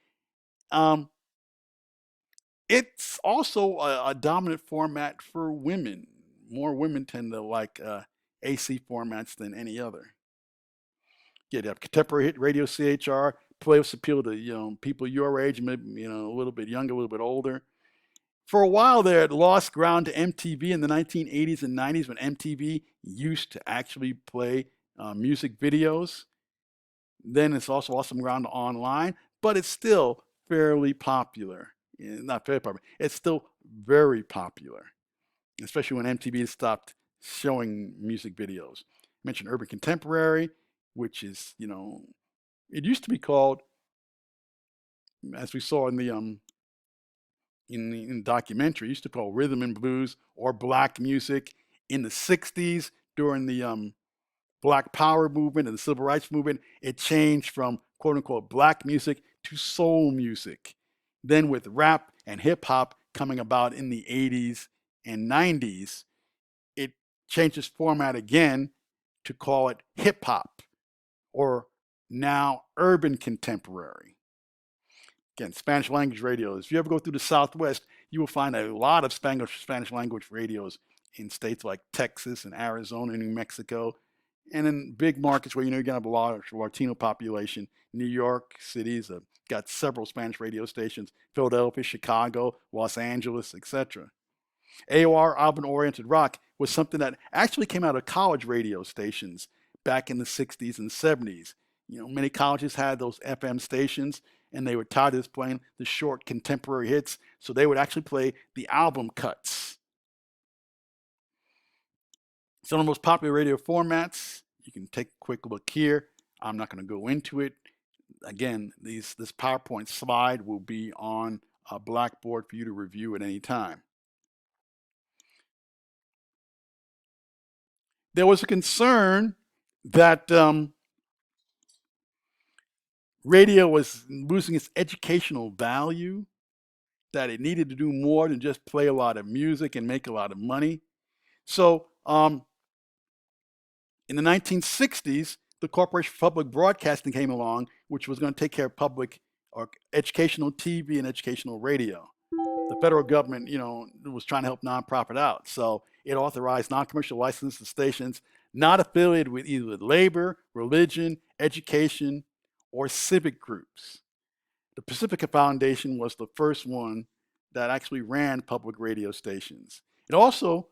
It's also a dominant format for women. More women tend to like AC formats than any other. You have contemporary hit radio CHR, plays appeal to people your age, maybe a little bit younger, a little bit older. For a while there, it lost ground to MTV in the 1980s and 90s when MTV used to actually play music videos. Then it's also lost some ground to online, but it's still fairly popular. Not very popular. It's still very popular, especially when MTV stopped showing music videos. I mentioned Urban Contemporary, which is, it used to be called, as we saw in the documentary, used to be called Rhythm and Blues or Black Music. In the 60s, during the Black Power movement and the Civil Rights movement, it changed from quote unquote black music to soul music. Then with rap and hip hop coming about in the 80s and 90s, it changed its format again to call it hip hop, or now urban contemporary. Again, Spanish language radios. If you ever go through the Southwest, you will find a lot of Spanish language radios in states like Texas and Arizona and New Mexico, and in big markets where you're going to have a large Latino population. New York City's got several Spanish radio stations, Philadelphia, Chicago, Los Angeles, etc. AOR, album-oriented rock, was something that actually came out of college radio stations back in the 60s and 70s. Many colleges had those FM stations, and they were tired of playing the short contemporary hits, so they would actually play the album cuts. Some of the most popular radio formats, you can take a quick look here. I'm not going to go into it. Again, this PowerPoint slide will be on a Blackboard for you to review at any time. There was a concern that radio was losing its educational value, that it needed to do more than just play a lot of music and make a lot of money. So in the 1960s, the Corporation for Public Broadcasting came along, which was going to take care of public or educational TV and educational radio. The federal government, was trying to help nonprofit out. So it authorized non-commercial licensed stations not affiliated with either labor, religion, education, or civic groups. The Pacifica Foundation was the first one that actually ran public radio stations. It also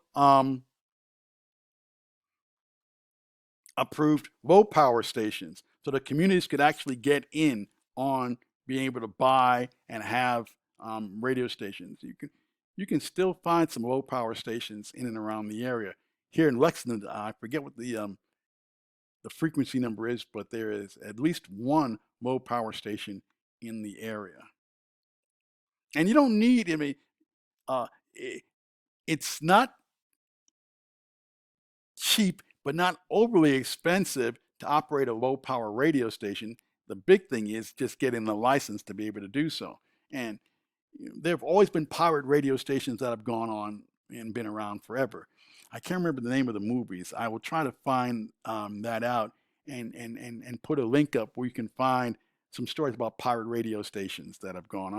approved low power stations so that communities could actually get in on being able to buy and have radio stations. You can still find some low power stations in and around the area. Here in Lexington, I forget what the frequency number is, but there is at least one low power station in the area. And you don't need, it's not cheap, but not overly expensive to operate a low power radio station. The big thing is just getting the license to be able to do so. And there have always been pirate radio stations that have gone on and been around forever. I can't remember the name of the movies. I will try to find that out and put a link up where you can find some stories about pirate radio stations that have gone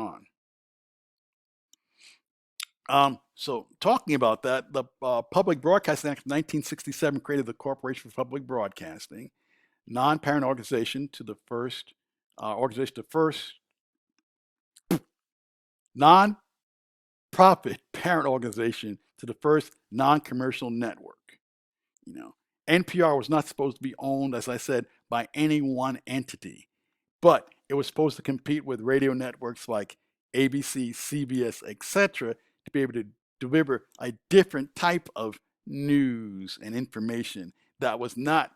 on. So talking about that, the Public Broadcasting Act of 1967 created the Corporation for Public Broadcasting, non-parent organization to the first non-profit parent organization to the first non-commercial network. NPR was not supposed to be owned, as I said, by any one entity, but it was supposed to compete with radio networks like ABC, CBS, etc., to be able to deliver a different type of news and information that was not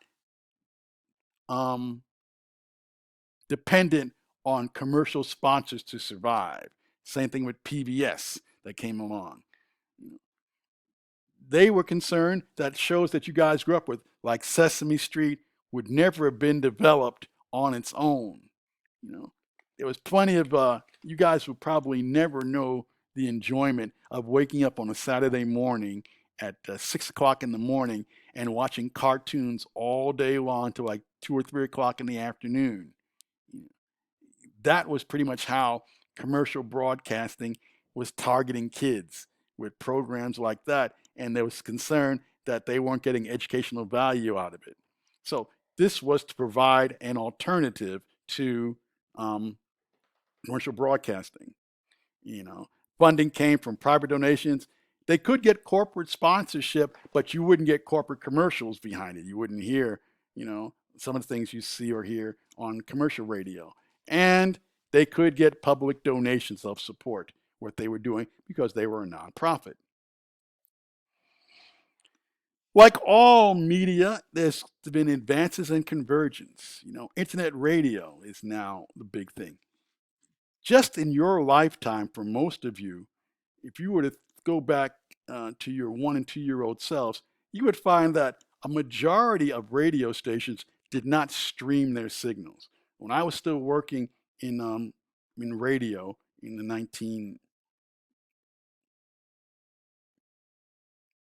dependent on commercial sponsors to survive. Same thing with PBS that came along. They were concerned that shows that you guys grew up with, like Sesame Street, would never have been developed on its own. there was plenty of, you guys will probably never know the enjoyment of waking up on a Saturday morning at 6 o'clock in the morning and watching cartoons all day long till like 2 or 3 o'clock in the afternoon. That was pretty much how commercial broadcasting was targeting kids with programs like that. And there was concern that they weren't getting educational value out of it. So this was to provide an alternative to commercial broadcasting. Funding came from private donations. They could get corporate sponsorship, but you wouldn't get corporate commercials behind it. You wouldn't hear, some of the things you see or hear on commercial radio. And they could get public donations of support, what they were doing, because they were a nonprofit. Like all media, there's been advances in convergence. Internet radio is now the big thing. Just in your lifetime, for most of you, if you were to go back to your 1 and 2 year old selves, you would find that a majority of radio stations did not stream their signals. When I was still working in radio in the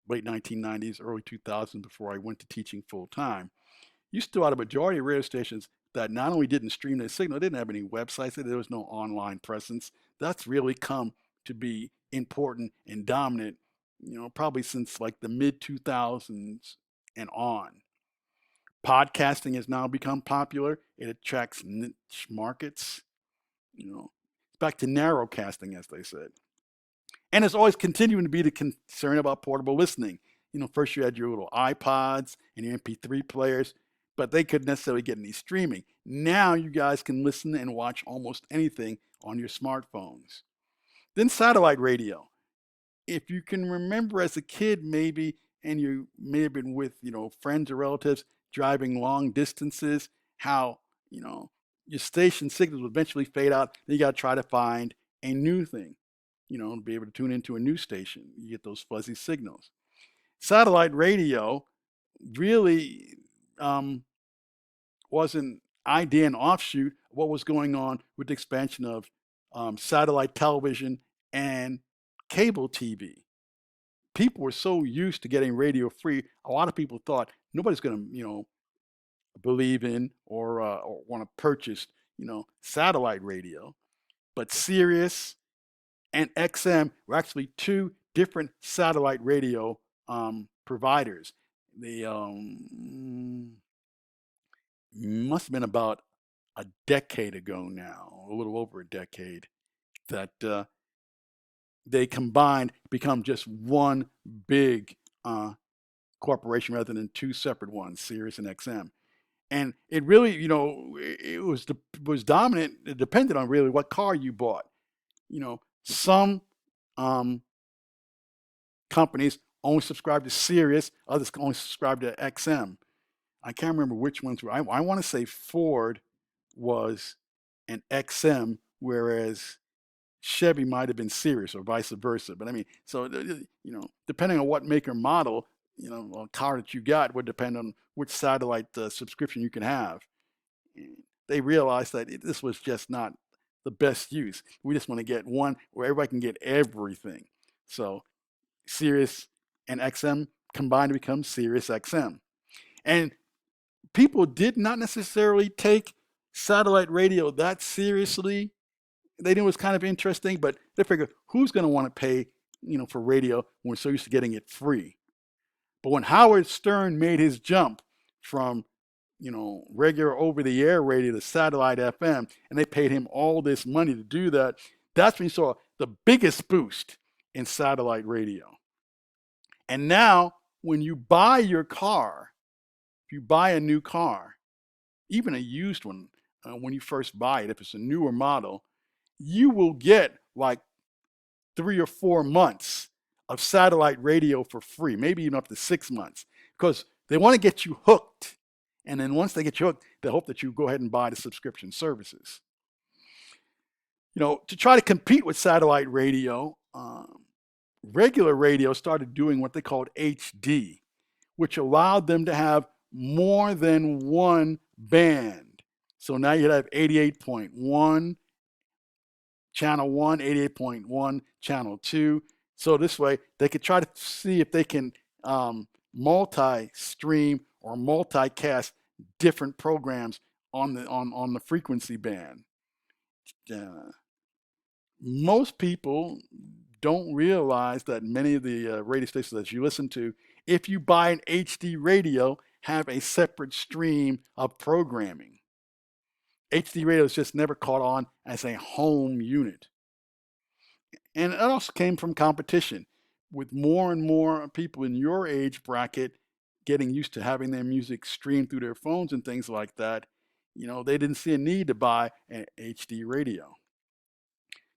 late 1990s, early 2000s, before I went to teaching full time, you still had a majority of radio stations that not only didn't stream their signal, didn't have any websites, there was no online presence. That's really come to be important and dominant, probably since like the mid 2000s and on. Podcasting has now become popular. It attracts niche markets. Back to narrowcasting, as they said. And it's always continuing to be the concern about portable listening. First you had your little iPods and your MP3 players, but they couldn't necessarily get any streaming. Now you guys can listen and watch almost anything on your smartphones. Then satellite radio. If you can remember as a kid maybe, and you may have been with, friends or relatives driving long distances, how, your station signals would eventually fade out. Then you got to try to find a new thing, to be able to tune into a new station. You get those fuzzy signals. Satellite radio really was an idea and offshoot of what was going on with the expansion of satellite television and cable TV. People were so used to getting radio free, a lot of people thought nobody's going to, believe in or want to purchase, satellite radio. But Sirius and XM were actually two different satellite radio providers. They must have been about a decade ago now, a little over a decade, that they combined, become just one big corporation rather than two separate ones, Sirius and XM. And it really, it was dominant. It depended on really what car you bought. Some companies only subscribe to Sirius, others only subscribe to XM. I can't remember which ones were. I want to say Ford was an XM, whereas Chevy might have been Sirius or vice versa. But so depending on what make or model, a car that you got would depend on which satellite subscription you can have. They realized that this was just not the best use. We just want to get one where everybody can get everything. So Sirius and XM combined to become Sirius XM. And people did not necessarily take satellite radio that seriously. They knew it was kind of interesting, but they figured, who's going to want to pay, for radio when we're so used to getting it free? But when Howard Stern made his jump from, regular over-the-air radio to satellite FM, and they paid him all this money to do that, that's when you saw the biggest boost in satellite radio. And now, when you buy your car, if you buy a new car, even a used one, when you first buy it, if it's a newer model, you will get like 3 or 4 months of satellite radio for free, maybe even up to 6 months, because they want to get you hooked. And then once they get you hooked, they hope that you go ahead and buy the subscription services. To try to compete with satellite radio, regular radio started doing what they called HD, which allowed them to have more than one band. So now you'd have 88.1 channel 1, 88.1, channel 2. So this way they could try to see if they can multi-stream or multicast different programs on the frequency band. Most people don't realize that many of the radio stations that you listen to, if you buy an HD radio, have a separate stream of programming. HD radio is just never caught on as a home unit. And it also came from competition, with more and more people in your age bracket getting used to having their music streamed through their phones and things like that. They didn't see a need to buy an HD radio.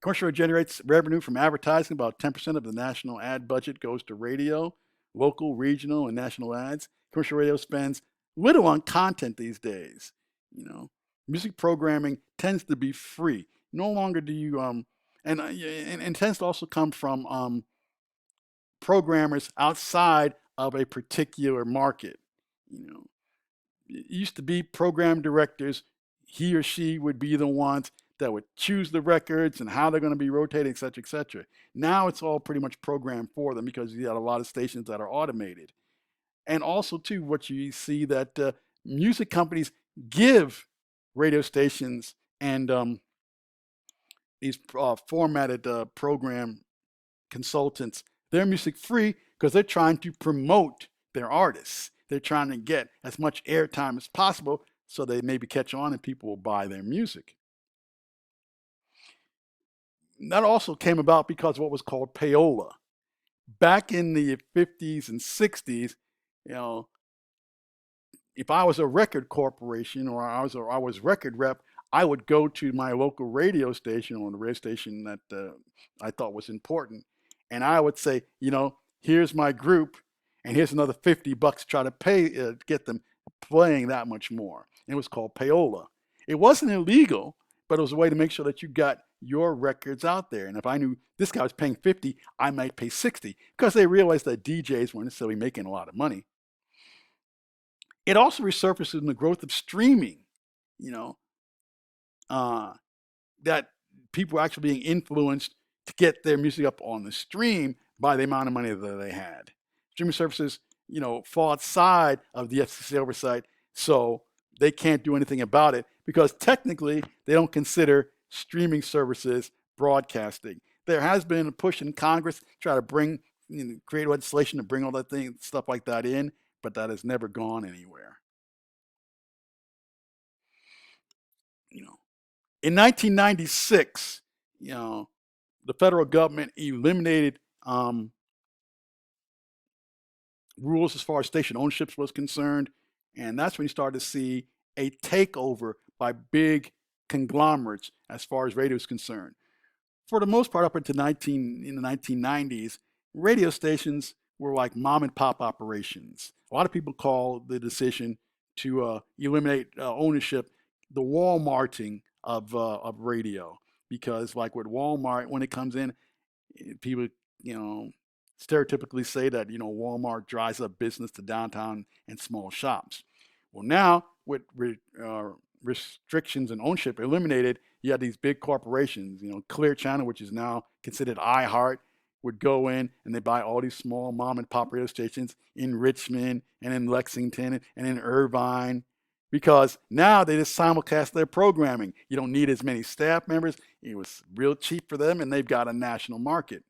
Commercial radio generates revenue from advertising. About 10% of the national ad budget goes to radio, local, regional, and national ads. Commercial radio spends little on content these days. Music programming tends to be free. No longer do you and tends to also come from programmers outside of a particular market. It used to be program directors. He or she would be the ones that would choose the records and how they're going to be rotated, et cetera, et cetera. Now it's all pretty much programmed for them because you got a lot of stations that are automated. And also, too, what you see that music companies give radio stations and these formatted program consultants their music free because they're trying to promote their artists. They're trying to get as much airtime as possible so they maybe catch on and people will buy their music. That also came about because of what was called payola. Back in the 50s and 60s, if I was a record corporation or I was record rep, I would go to my local radio station or the radio station that I thought was important, and I would say, here's my group, and here's another $50 to try to pay get them playing that much more. And it was called payola. It wasn't illegal, but it was a way to make sure that you got your records out there. And if I knew this guy was paying 50, I might pay 60 because they realized that DJs weren't necessarily making a lot of money. It also resurfaces in the growth of streaming, that people were actually being influenced to get their music up on the stream by the amount of money that they had. Streaming services, fall outside of the FCC oversight, so they can't do anything about it because technically they don't consider streaming services broadcasting. There has been a push in Congress to try to create legislation to bring all that stuff like that in, but that has never gone anywhere. In 1996, the federal government eliminated rules as far as station ownership was concerned, and that's when you started to see a takeover by big conglomerates as far as radio is concerned. For the most part, up into in the 1990s, radio stations were like mom and pop operations. A lot of people call the decision to eliminate ownership the Walmarting of radio, because like with Walmart, when it comes in, people stereotypically say that Walmart drives up business to downtown and small shops. Well, now with restrictions and ownership eliminated, you had these big corporations. Clear Channel, which is now considered iHeart, would go in and they buy all these small mom and pop radio stations in Richmond and in Lexington and in Irvine, because now they just simulcast their programming. You don't need as many staff members. It was real cheap for them, and they've got a national market.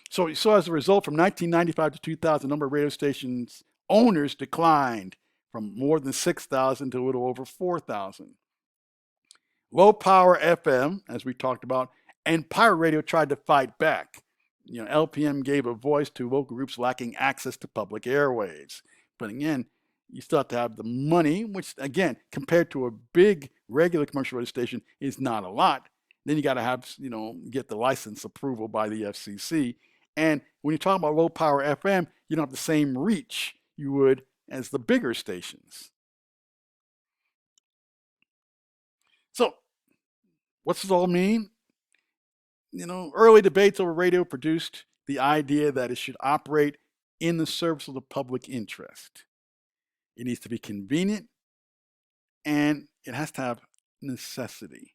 So as a result, from 1995 to 2000, the number of radio stations owners declined from more than 6,000 to a little over 4,000. Low power FM, as we talked about, and pirate radio tried to fight back. LPM gave a voice to local groups lacking access to public airwaves. But again, you still have to have the money, which again, compared to a big regular commercial radio station, is not a lot. Then you got to have, get the license approval by the FCC. And when you talk about low power FM, you don't have the same reach you would as the bigger stations. So, what's this all mean? Early debates over radio produced the idea that it should operate in the service of the public interest. It needs to be convenient, and it has to have necessity.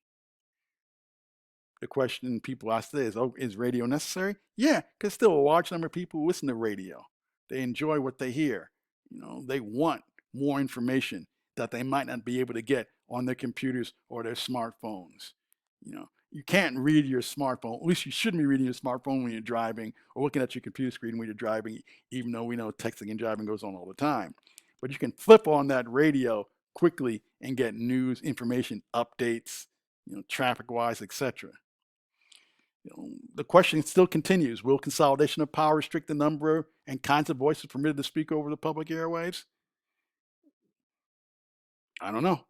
the question people ask today is, oh, is radio necessary? Yeah, because still a large number of people listen to radio. They enjoy what they hear. They want more information that they might not be able to get on their computers or their smartphones. You can't read your smartphone. At least you shouldn't be reading your smartphone when you're driving or looking at your computer screen when you're driving, even though we know texting and driving goes on all the time. But you can flip on that radio quickly and get news, information, updates, traffic-wise, etc. The question still continues. Will consolidation of power restrict the number and kinds of voices permitted to speak over the public airwaves? I don't know.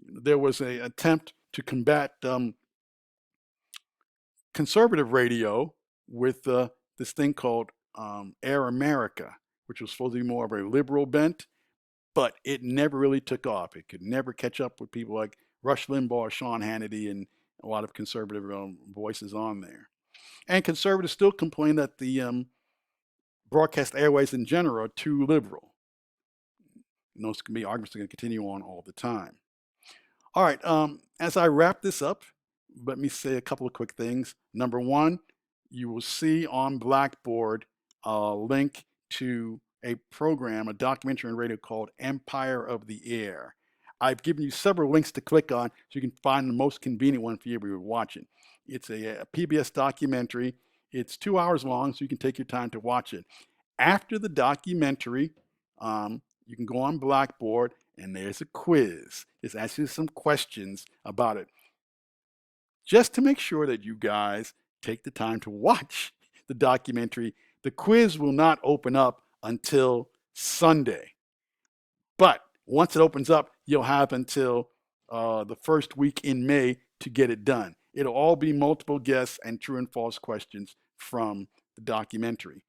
There was an attempt to combat conservative radio with this thing called Air America, which was supposed to be more of a liberal bent, but it never really took off. It could never catch up with people like Rush Limbaugh, Sean Hannity, and a lot of conservative voices on there. And conservatives still complain that the broadcast airways in general are too liberal. And those can be arguments that are going to continue on all the time. All right, as I wrap this up, let me say a couple of quick things. Number one, you will see on Blackboard a link to a program, a documentary on radio called Empire of the Air. I've given you several links to click on so you can find the most convenient one for you to watch it. It's a PBS documentary. It's 2 hours long, so you can take your time to watch it. After the documentary, you can go on Blackboard and there's a quiz. It's asking some questions about it. Just to make sure that you guys take the time to watch the documentary. The quiz will not open up until Sunday. But once it opens up, you'll have until the first week in May to get it done. It'll all be multiple guess and true and false questions from the documentary.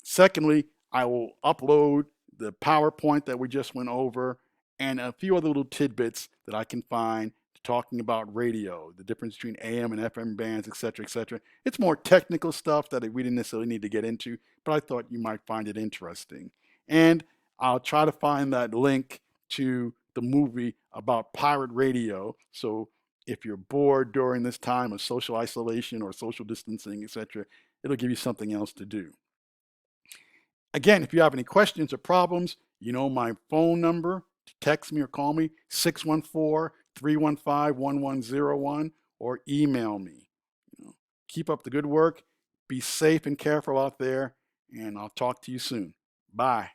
Secondly, I will upload the PowerPoint that we just went over and a few other little tidbits that I can find talking about radio, the difference between AM and FM bands, etc., etc. It's more technical stuff that we didn't necessarily need to get into, but I thought you might find it interesting. And I'll try to find that link to the movie about pirate radio. So if you're bored during this time of social isolation or social distancing, etc., it'll give you something else to do. Again, if you have any questions or problems, you know my phone number to text me or call me, 614-315-1101, or email me. Keep up the good work. Be safe and careful out there, and I'll talk to you soon. Bye.